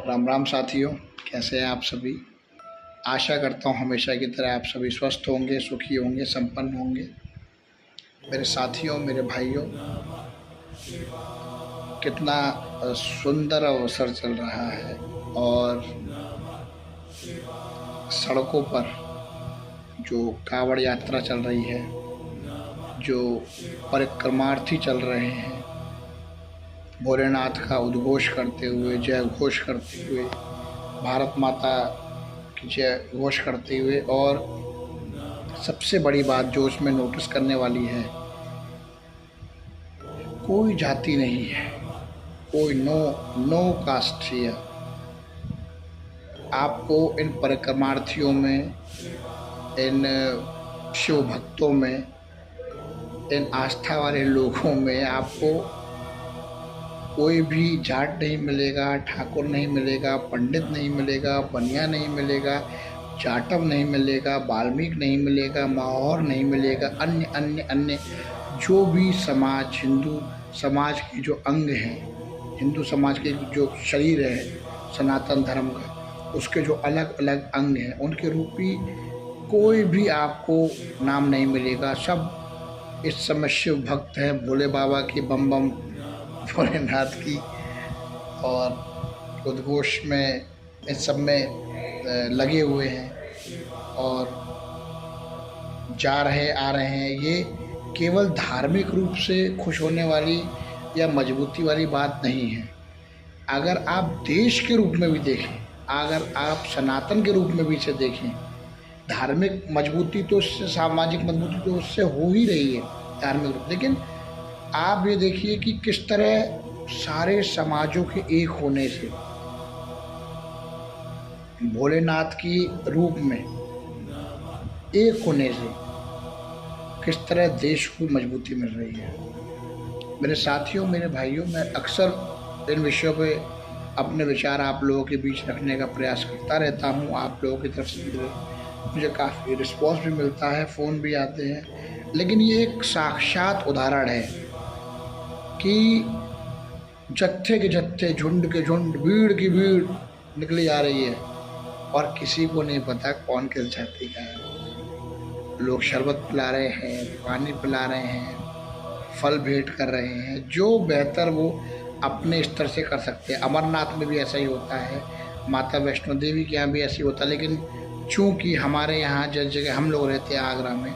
राम राम साथियों, कैसे हैं आप सभी। आशा करता हूँ हमेशा की तरह आप सभी स्वस्थ होंगे, सुखी होंगे, संपन्न होंगे। मेरे साथियों, मेरे भाइयों, कितना सुंदर अवसर चल रहा है और सड़कों पर जो कांवड़ यात्रा चल रही है, जो परिक्रमार्थी चल रहे हैं, भोलेनाथ का उद्घोष करते हुए, जय घोष करते हुए, भारत माता की जय घोष करते हुए। और सबसे बड़ी बात जो उसमें नोटिस करने वाली है, कोई जाति नहीं है, कोई नो कास्ट है। आपको इन परिक्रमार्थियों में, इन शिव भक्तों में, इन आस्था वाले लोगों में आपको कोई भी जाट नहीं मिलेगा, ठाकुर नहीं मिलेगा, पंडित नहीं मिलेगा, बनिया नहीं मिलेगा, जाटव नहीं मिलेगा, वाल्मीकि नहीं मिलेगा, माहौर नहीं मिलेगा। अन्य अन्य अन्य जो भी समाज, हिंदू समाज के जो अंग हैं, हिंदू समाज के जो शरीर है सनातन धर्म का, उसके जो अलग अलग अंग हैं, उनके रूपी कोई भी आपको नाम नहीं मिलेगा। सब इस समय शिव भक्त हैं, भोले बाबा की बम बम भोलेनाथ की और उद्घोष में इस सब में लगे हुए हैं और जा रहे आ रहे हैं। ये केवल धार्मिक रूप से खुश होने वाली या मजबूती वाली बात नहीं है। अगर आप देश के रूप में भी देखें, अगर आप सनातन के रूप में भी इसे देखें, धार्मिक मजबूती तो उससे, सामाजिक मजबूती तो उससे हो ही रही है धार्मिक रूप। लेकिन आप ये देखिए कि किस तरह सारे समाजों के एक होने से, भोलेनाथ की रूप में एक होने से किस तरह देश को मजबूती मिल रही है। मेरे साथियों, मेरे भाइयों, मैं अक्सर इन विषयों पे अपने विचार आप लोगों के बीच रखने का प्रयास करता रहता हूँ। आप लोगों की तरफ से मुझे काफ़ी रिस्पॉन्स भी मिलता है, फ़ोन भी आते हैं। लेकिन ये एक साक्षात उदाहरण है कि जत्थे के जत्थे, झुंड के झुंड, भीड़ की भीड़ निकली आ रही है और किसी को नहीं पता कौन किस जाति का है। लोग शरबत पिला रहे हैं, पानी पिला रहे हैं, फल भेंट कर रहे हैं, जो बेहतर वो अपने स्तर से कर सकते हैं। अमरनाथ में भी ऐसा ही होता है, माता वैष्णो देवी के यहाँ भी ऐसा ही होता है। लेकिन चूँकि हमारे यहाँ जिस जगह हम लोग रहते हैं, आगरा में,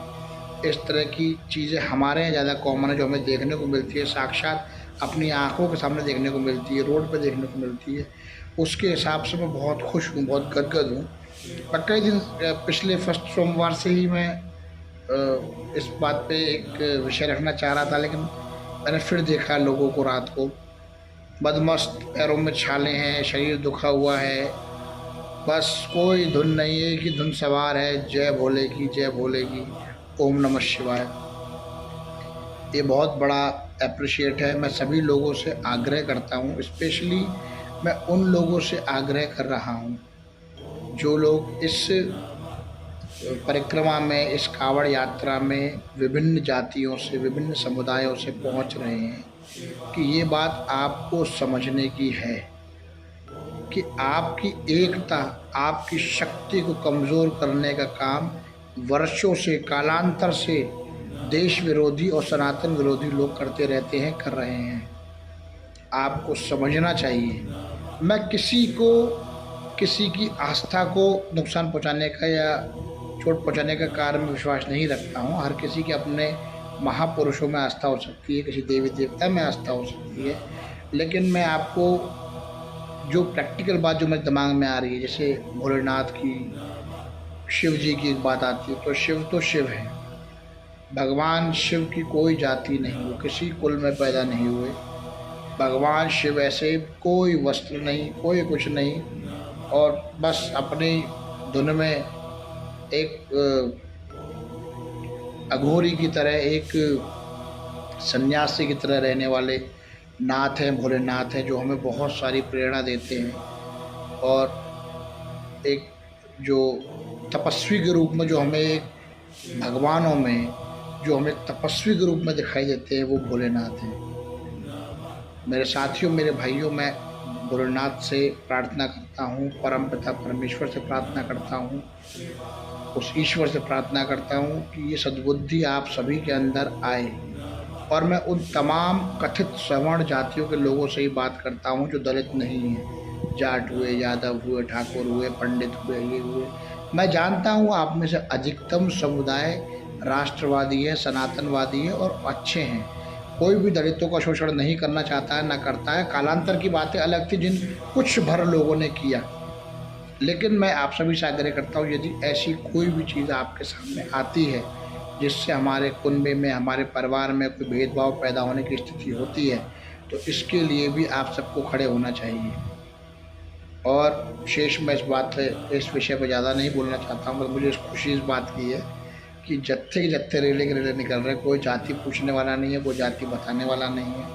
इस तरह की चीज़ें हमारे यहाँ ज़्यादा कॉमन है, जो हमें देखने को मिलती है, साक्षात अपनी आँखों के सामने देखने को मिलती है, रोड पे देखने को मिलती है। उसके हिसाब से मैं बहुत खुश हूँ, बहुत गदगद हूँ। और कई दिन पिछले फर्स्ट सोमवार से ही मैं इस बात पे एक विषय रखना चाह रहा था, लेकिन मैंने फिर देखा लोगों को रात को बदमस्त, पैरों में छाले हैं, शरीर दुखा हुआ है, बस कोई धुन नहीं है कि धुन सवार है, जय भोले की, जय भोले की, ओम नमः शिवाय। ये बहुत बड़ा अप्रिशिएट है। मैं सभी लोगों से आग्रह करता हूँ, स्पेशली मैं उन लोगों से आग्रह कर रहा हूँ जो लोग इस परिक्रमा में, इस कांवड़ यात्रा में विभिन्न जातियों से, विभिन्न समुदायों से पहुँच रहे हैं, कि ये बात आपको समझने की है कि आपकी एकता, आपकी शक्ति को कमज़ोर करने का काम वर्षों से, कालांतर से देश विरोधी और सनातन विरोधी लोग करते रहते हैं, कर रहे हैं। आपको समझना चाहिए। मैं किसी की आस्था को नुकसान पहुंचाने का या चोट पहुंचाने का कार्य में विश्वास नहीं रखता हूं। हर किसी के अपने महापुरुषों में आस्था हो सकती है, किसी देवी देवता में आस्था हो सकती है। लेकिन मैं आपको जो प्रैक्टिकल बात जो मेरे दिमाग में आ रही है, जैसे भोलेनाथ की, शिव जी की एक बात आती है, तो शिव है। भगवान शिव की कोई जाति नहीं, वो किसी कुल में पैदा नहीं हुए। भगवान शिव ऐसे कोई वस्त्र नहीं, कोई कुछ नहीं, और बस अपनी धुन में एक अघोरी की तरह, एक सन्यासी की तरह रहने वाले नाथ हैं, भोलेनाथ हैं, जो हमें बहुत सारी प्रेरणा देते हैं। और एक जो तपस्वी के रूप में, जो हमें एक भगवानों में जो हमें तपस्वी के रूप में दिखाई देते हैं, वो भोलेनाथ हैं। मेरे साथियों, मेरे भाइयों, मैं भोलेनाथ से प्रार्थना करता हूँ, परमपिता परमेश्वर से प्रार्थना करता हूँ, उस ईश्वर से प्रार्थना करता हूँ कि ये सद्बुद्धि आप सभी के अंदर आए। और मैं उन तमाम कथित सवर्ण जातियों के लोगों से ही बात करता हूँ जो दलित नहीं हैं, जाट हुए, यादव हुए, ठाकुर हुए, पंडित हुए, ये हुए। मैं जानता हूँ आप में से अधिकतम समुदाय राष्ट्रवादी है, सनातनवादी है और अच्छे हैं। कोई भी दलितों का शोषण नहीं करना चाहता है, ना करता है। कालांतर की बातें अलग थी जिन कुछ भर लोगों ने किया, लेकिन मैं आप सभी से आग्रह करता हूँ, यदि ऐसी कोई भी चीज़ आपके सामने आती है जिससे हमारे कुनबे में, हमारे परिवार में कोई भेदभाव पैदा होने की स्थिति होती है, तो इसके लिए भी आप सबको खड़े होना चाहिए। और शेष मैं इस विषय पर ज़्यादा नहीं बोलना चाहता हूँ, बस मुझे खुशी इस बात की है कि जत्थे के जत्थे रेले के रेले निकल रहे हैं। कोई जाति पूछने वाला नहीं है, कोई जाति बताने वाला नहीं है,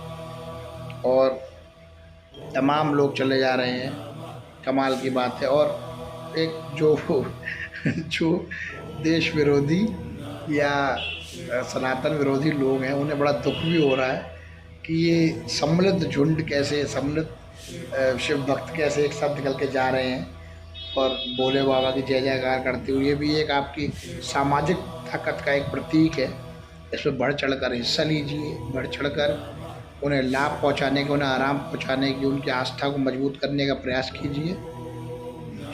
और तमाम लोग चले जा रहे हैं। कमाल की बात है। और एक जो देश विरोधी या सनातन विरोधी लोग हैं, उन्हें बड़ा दुख भी हो रहा है कि ये सम्मिलित झुंड कैसे, सम्मिलित शिव भक्त कैसे एक साथ निकल के जा रहे हैं और भोले बाबा की जय जयकार करते हुए। ये भी एक आपकी सामाजिक ताकत का एक प्रतीक है। इसमें बढ़ चढ़कर हिस्सा लीजिए, बढ़ चढ़कर उन्हें लाभ पहुंचाने के, उन्हें आराम पहुंचाने की, उनकी आस्था को मजबूत करने का प्रयास कीजिए।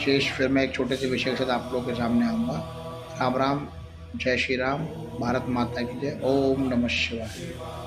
शेष फिर मैं एक छोटे से विषय के साथ आप लोगों के सामने आऊँगा। राम राम, जय श्री राम, भारत माता की जय। ओम नमः शिवाय।